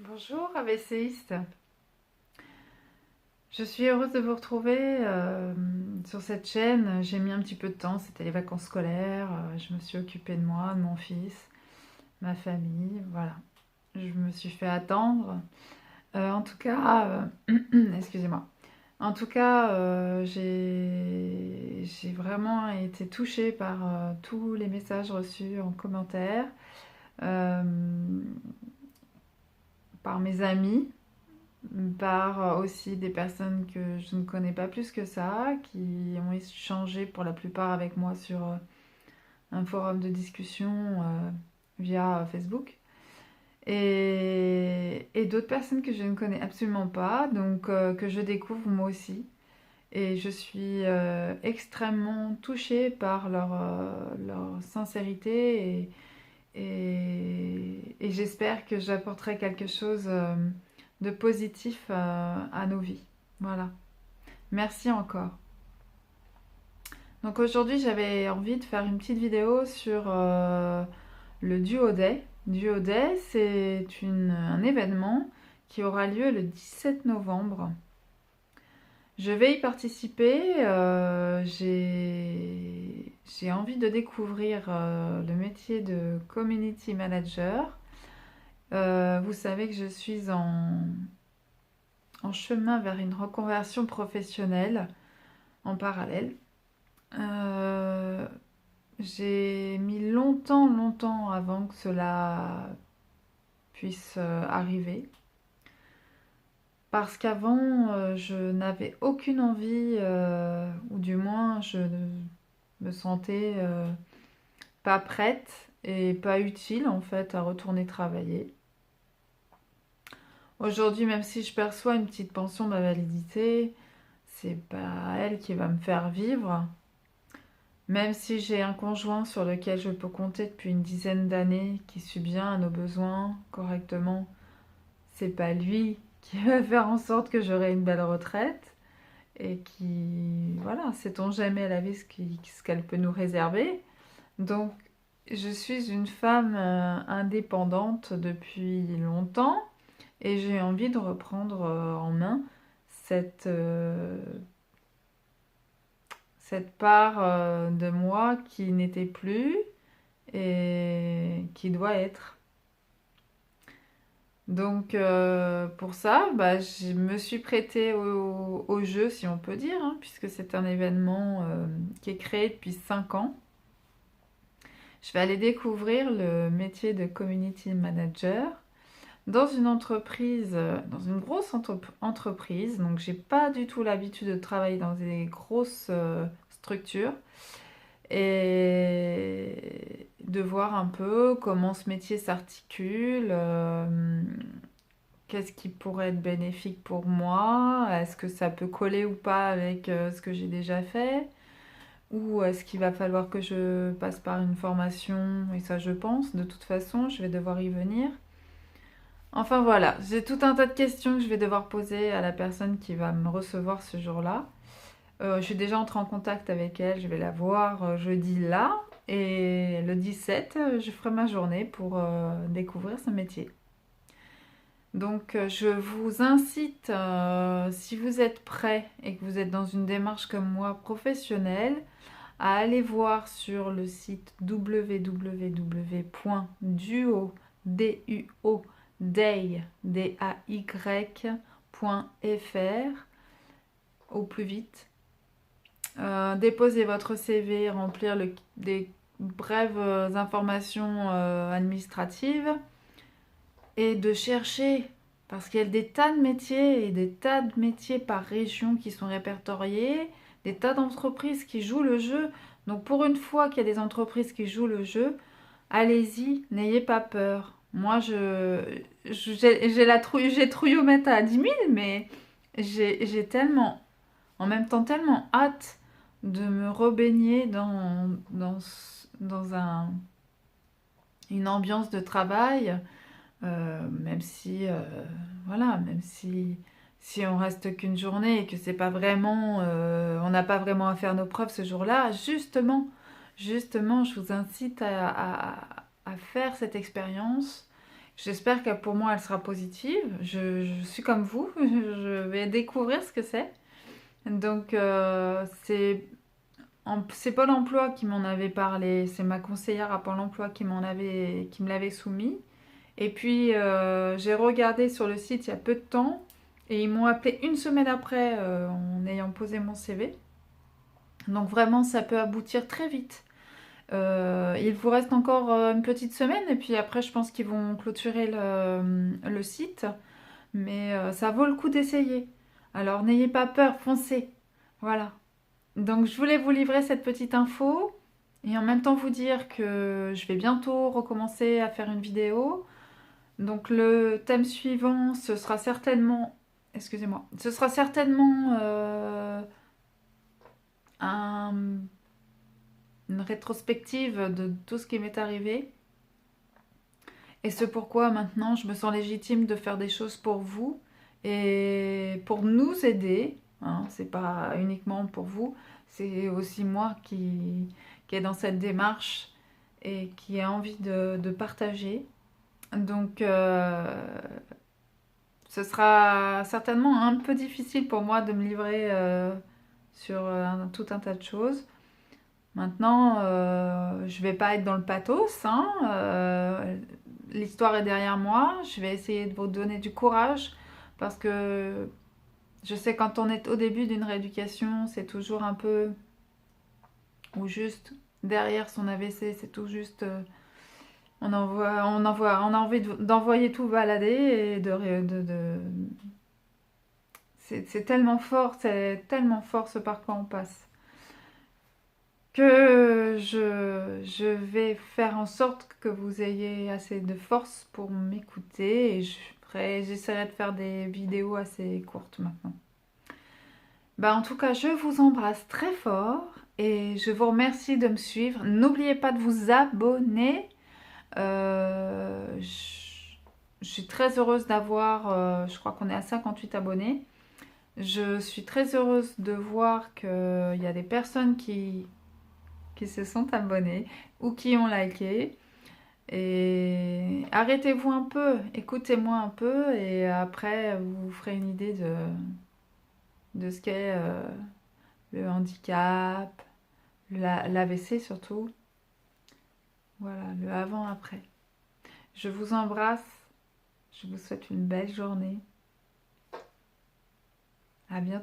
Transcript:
Bonjour AVCiste, je suis heureuse de vous retrouver sur cette chaîne. J'ai mis un petit peu de temps, c'était les vacances scolaires, je me suis occupée de moi, de mon fils, ma famille, voilà. Je me suis fait attendre. En tout cas, excusez-moi. En tout cas, j'ai vraiment été touchée par tous les messages reçus en commentaire, euh, par mes amis, par aussi des personnes que je ne connais pas plus que ça, qui ont échangé pour la plupart avec moi sur un forum de discussion via Facebook. Et d'autres personnes que je ne connais absolument pas, donc que je découvre moi aussi. Et je suis extrêmement touchée par leur sincérité et j'espère que j'apporterai quelque chose de positif à nos vies. Voilà. Merci encore. Donc aujourd'hui, j'avais envie de faire une petite vidéo sur le Duo Day. Duo Day, c'est un événement qui aura lieu le 17 novembre. Je vais y participer. J'ai envie de découvrir le métier de community manager. Vous savez que je suis en chemin vers une reconversion professionnelle en parallèle. Euh, j'ai mis longtemps avant que cela puisse arriver. Parce qu'avant, je n'avais aucune envie, ou du moins, je ne me sentais pas prête et pas utile en fait à retourner travailler. Aujourd'hui, même si je perçois une petite pension d'invalidité, c'est pas elle qui va me faire vivre. Même si j'ai un conjoint sur lequel je peux compter depuis une dizaine d'années, qui subvient à nos besoins correctement, c'est pas lui qui va faire en sorte que j'aurai une belle retraite. Et qui, voilà, sait-on jamais la vie ce qu'elle peut nous réserver. Donc, je suis une femme indépendante depuis longtemps et j'ai envie de reprendre en main cette, cette part de moi qui n'était plus et qui doit être. Donc pour ça, bah, je me suis prêtée au jeu, si on peut dire, hein, puisque c'est un événement qui est créé depuis 5 ans. Je vais aller découvrir le métier de community manager dans une entreprise, dans une grosse entreprise. Donc j'ai pas du tout l'habitude de travailler dans des grosses structures et de voir un peu comment ce métier s'articule, qu'est-ce qui pourrait être bénéfique pour moi, est-ce que ça peut coller ou pas avec ce que j'ai déjà fait, ou est-ce qu'il va falloir que je passe par une formation, et ça je pense, de toute façon, je vais devoir y venir. Enfin voilà, j'ai tout un tas de questions que je vais devoir poser à la personne qui va me recevoir ce jour-là. Je suis déjà entrée en contact avec elle, je vais la voir jeudi là, et le 17, je ferai ma journée pour découvrir ce métier. Donc je vous incite, si vous êtes prêt et que vous êtes dans une démarche comme moi professionnelle, à aller voir sur le site www.duoday.fr au plus vite. Déposer votre CV, remplir des brèves informations administratives et de chercher, parce qu'il y a des tas de métiers et des tas de métiers par région qui sont répertoriés, des tas d'entreprises qui jouent le jeu. Donc pour une fois qu'il y a des entreprises qui jouent le jeu, allez-y, n'ayez pas peur. Moi, j'ai la trouille, j'ai trouillomètre à 10 000, mais j'ai tellement, en même temps, tellement hâte de me rebaigner dans une ambiance de travail. Même si, voilà, même si on reste qu'une journée et que c'est pas vraiment, on n'a pas vraiment à faire nos preuves ce jour-là, justement, je vous incite à faire cette expérience. J'espère que pour moi, elle sera positive. Je suis comme vous, je vais découvrir ce que c'est. Donc, c'est Pôle emploi qui m'en avait parlé. C'est ma conseillère à Pôle emploi qui me l'avait soumis. Et puis, j'ai regardé sur le site il y a peu de temps. Et ils m'ont appelé une semaine après en ayant posé mon CV. Donc vraiment, ça peut aboutir très vite. Il vous reste encore une petite semaine et puis après, je pense qu'ils vont clôturer le site. Mais ça vaut le coup d'essayer. Alors n'ayez pas peur, foncez. Voilà. Donc je voulais vous livrer cette petite info et en même temps vous dire que je vais bientôt recommencer à faire une vidéo. Donc le thème suivant, ce sera certainement, excusez-moi, ce sera certainement une rétrospective de tout ce qui m'est arrivé. Et c'est pourquoi maintenant je me sens légitime de faire des choses pour vous et pour nous aider. Hein, c'est pas uniquement pour vous, c'est aussi moi qui est dans cette démarche et qui a envie de partager. Donc ce sera certainement un peu difficile pour moi de me livrer sur tout un tas de choses. Maintenant, je vais pas être dans le pathos, hein, l'histoire est derrière moi. Je vais essayer de vous donner du courage parce que je sais quand on est au début d'une rééducation, c'est toujours un peu ou juste derrière son AVC, c'est tout juste on a envie d'envoyer tout balader et c'est tellement fort ce par quoi on passe que je vais faire en sorte que vous ayez assez de force pour m'écouter et j'essaierai de faire des vidéos assez courtes maintenant. Bah, en tout cas, je vous embrasse très fort et je vous remercie de me suivre. N'oubliez pas de vous abonner. Je suis très heureuse d'avoir, je crois qu'on est à 58 abonnés. Je suis très heureuse de voir qu'il y a des personnes qui se sont abonnés ou qui ont liké. Et arrêtez-vous un peu, écoutez-moi un peu et après vous vous ferez une idée de ce qu'est le handicap, l'AVC surtout. Voilà, le avant-après. Je vous embrasse, je vous souhaite une belle journée. À bientôt.